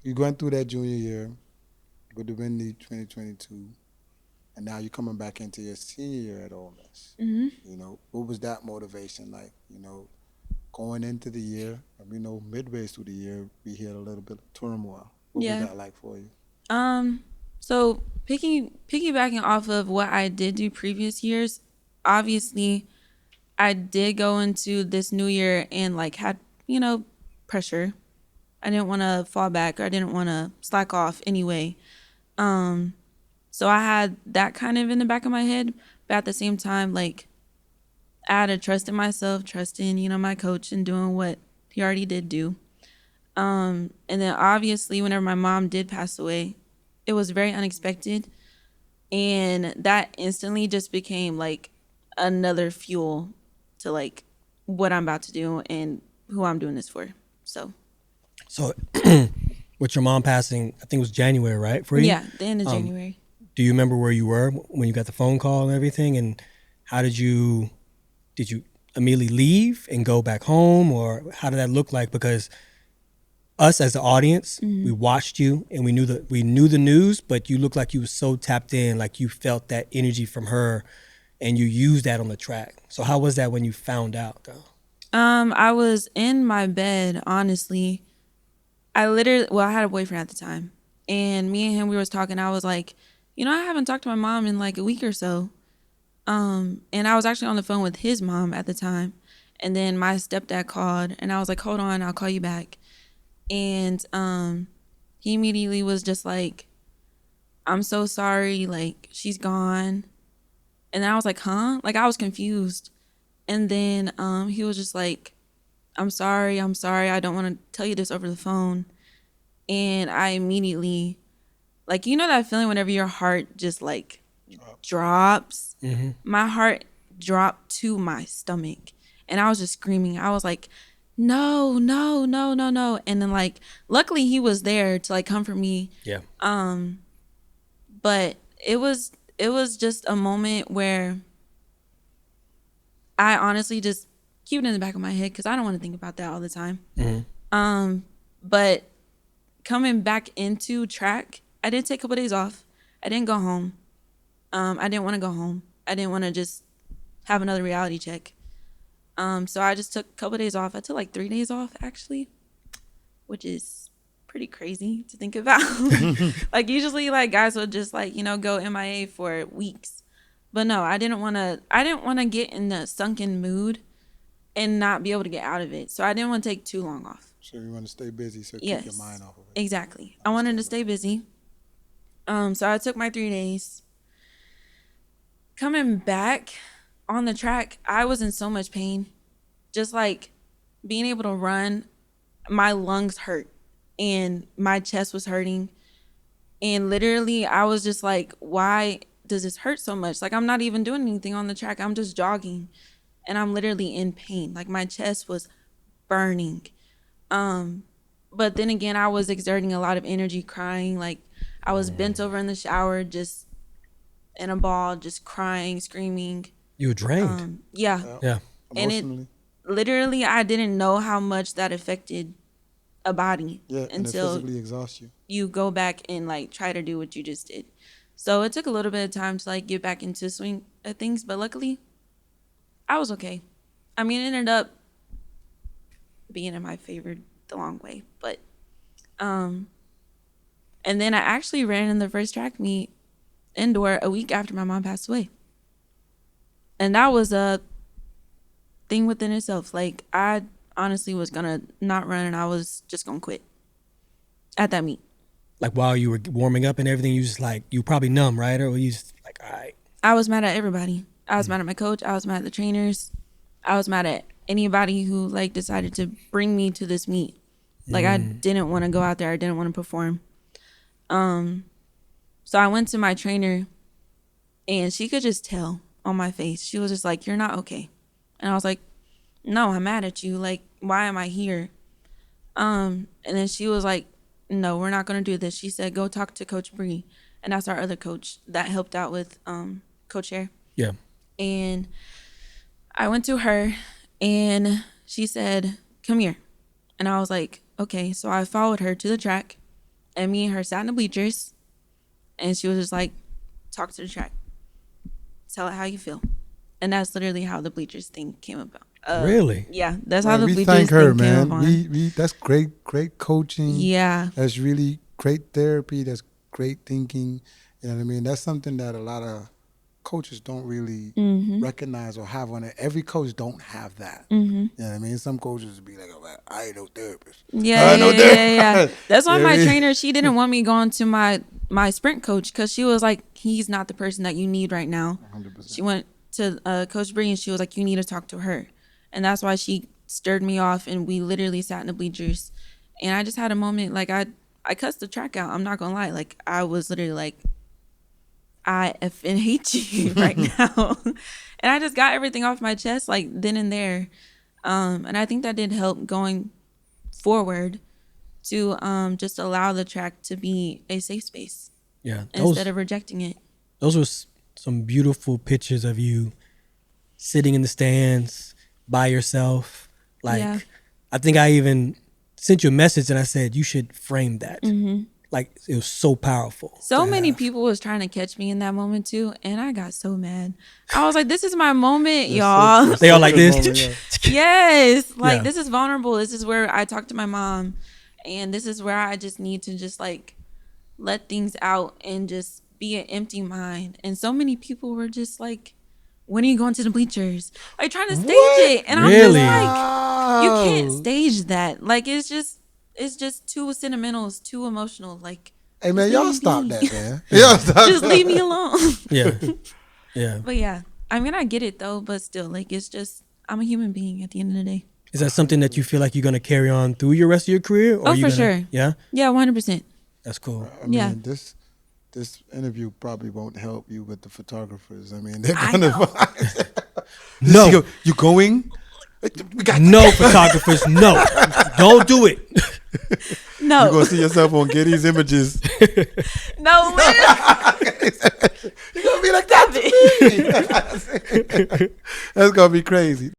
you going through that junior year with the win the 2022, and now you're coming back into your senior year at Ole Miss. Hmm. What was that motivation like? Going into the year, and we know midway through the year, we had a little bit of turmoil. What was Yeah. that like for you? Um. So piggybacking off of what I did do previous years, obviously I did go into this new year and like had pressure. I didn't want to fall back, or I didn't want to slack off anyway. Um. So I had that kind of in the back of my head, but at the same time, like I had to trust in myself, trust in my coach and doing what he already did do. And then obviously, whenever my mom did pass away, it was very unexpected. And that instantly just became like another fuel to like what I'm about to do and who I'm doing this for. So, So, with your mom passing, I think it was January, right, for you? yeah, the end of January. Do you remember where you were when you got the phone call and everything? And how did you immediately leave and go back home, or how did that look like? Because us as the audience, we watched you and we knew the news, but you looked like you were so tapped in, like you felt that energy from her, and you used that on the track. So how was that when you found out, though? I was in my bed, honestly. I had a boyfriend at the time, and me and him, we was talking. I was like, I haven't talked to my mom in like a week or so. And I was actually on the phone with his mom at the time, and then my stepdad called, and I was like, hold on, I'll call you back. And he immediately was just like, I'm so sorry, like she's gone. And then I was like, huh? Like I was confused. And then he was just like, I'm sorry, I don't want to tell you this over the phone. And I immediately, like, that feeling whenever your heart just like drops. My heart dropped to my stomach, and I was just screaming. I was like, no, no, no, no, no. And then like luckily he was there to like comfort me. Yeah. But it was just a moment where I honestly just keep it in the back of my head because I don't want to think about that all the time. But coming back into track, I did take a couple days off. I didn't go home. I didn't want to go home. I didn't want to just have another reality check. So I just took a couple days off. I took like 3 days off actually, which is pretty crazy to think about. Like usually like guys will just like, go MIA for weeks. But no, I didn't want to get in the sunken mood and not be able to get out of it. So I didn't want to take too long off. So you want to stay busy, so keep your Yes. mind off of it. Exactly. I wanted to stay busy. So I took my 3 days. Coming back on the track, I was in so much pain. Just like being able to run, my lungs hurt and my chest was hurting. And literally, I was just like, why does this hurt so much? Like, I'm not even doing anything on the track. I'm just jogging and I'm literally in pain. Like, my chest was burning. But then again, I was exerting a lot of energy crying. Like, I was bent over in the shower, just in a ball, just crying, screaming. You were drained. Yeah. Yeah. And it Emotionally, literally, I didn't know how much that affected a body yeah, and it until physically exhausts you. you go back and like try to do what you just did. So it took a little bit of time to like get back into swing of things, but luckily I was okay. I mean, it ended up being in my favor the long way, but and then I actually ran in the first track meet indoor a week after my mom passed away. And that was a thing within itself. Like I honestly was gonna not run and I was just gonna quit at that meet. Like while you were warming up and everything, you just like, you were probably numb, right? Or were you just like, all right. I was mad at everybody. I was mad at my coach. I was mad at the trainers. I was mad at anybody who like decided to bring me to this meet. Like I didn't want to go out there. I didn't want to perform. So I went to my trainer and she could just tell on my face. She was just like, "You're not okay." And I was like, "No, I'm mad at you. Like, why am I here?" And then she was like, "No, we're not going to do this." She said, "Go talk to Coach Bree." And that's our other coach that helped out with Coach Air. Yeah. And I went to her and she said, "Come here." And I was like, okay. So I followed her to the track And me and her sat in the bleachers, and she was just like, talk to the track. Tell it how you feel. And that's literally how the bleachers thing came about. Really? Yeah, that's how the we bleachers thank her, thing man. came about. We that's great coaching. Yeah. That's really great therapy. That's great thinking. You know what I mean? That's something that a lot of coaches don't really recognize or have on it. Every coach don't have that. You know what I mean? Some coaches be like, oh, I ain't no therapist. Yeah. That's why You know what my I mean? trainer, she didn't want me going to my sprint coach, because she was like, he's not the person that you need right now. 100%. She went to Coach Bree, and she was like, you need to talk to her. And that's why she stirred me off, and we literally sat in the bleachers. And I just had a moment, like, I cussed the track out. I'm not gonna lie. Like, I was literally like, I effing hate you right now. And I just got everything off my chest, like, then and there. And I think that did help going forward to just allow the track to be a safe space. Yeah. Instead of rejecting it. Those were some beautiful pictures of you sitting in the stands by yourself. Like, Yeah. I think I even sent you a message and I said, you should frame that. Like, it was so powerful. So many people was trying to catch me in that moment too, and I got so mad. I was like, this is my moment, y'all. They all like this. Yes. Like, Yeah. this is vulnerable. This is where I talk to my mom, and this is where I just need to just like let things out and just be an empty mind. And so many people were just like, when are you going to the bleachers? Like, trying to stage it. And Really? I'm just like, you can't stage that. Like, it's just too sentimental. It's too emotional. Like, Hey, man, just y'all leave me stop be. that, man. Y'all stop Just that. leave me alone. Yeah. Yeah. But yeah, I mean, I get it though, but still, like, it's just, I'm a human being at the end of the day. Is that something that you feel like you're going to carry on through your rest of your career? Or Oh, are you for gonna- sure. Yeah? Yeah, 100%. That's cool. I mean, Yeah. this interview probably won't help you with the photographers. I mean, they're I gonna know. find No. you going? We got No photographers, no. Don't do it. No. You're gonna see yourself on Getty's images. No way. You're gonna be like, that's me. That's gonna be crazy.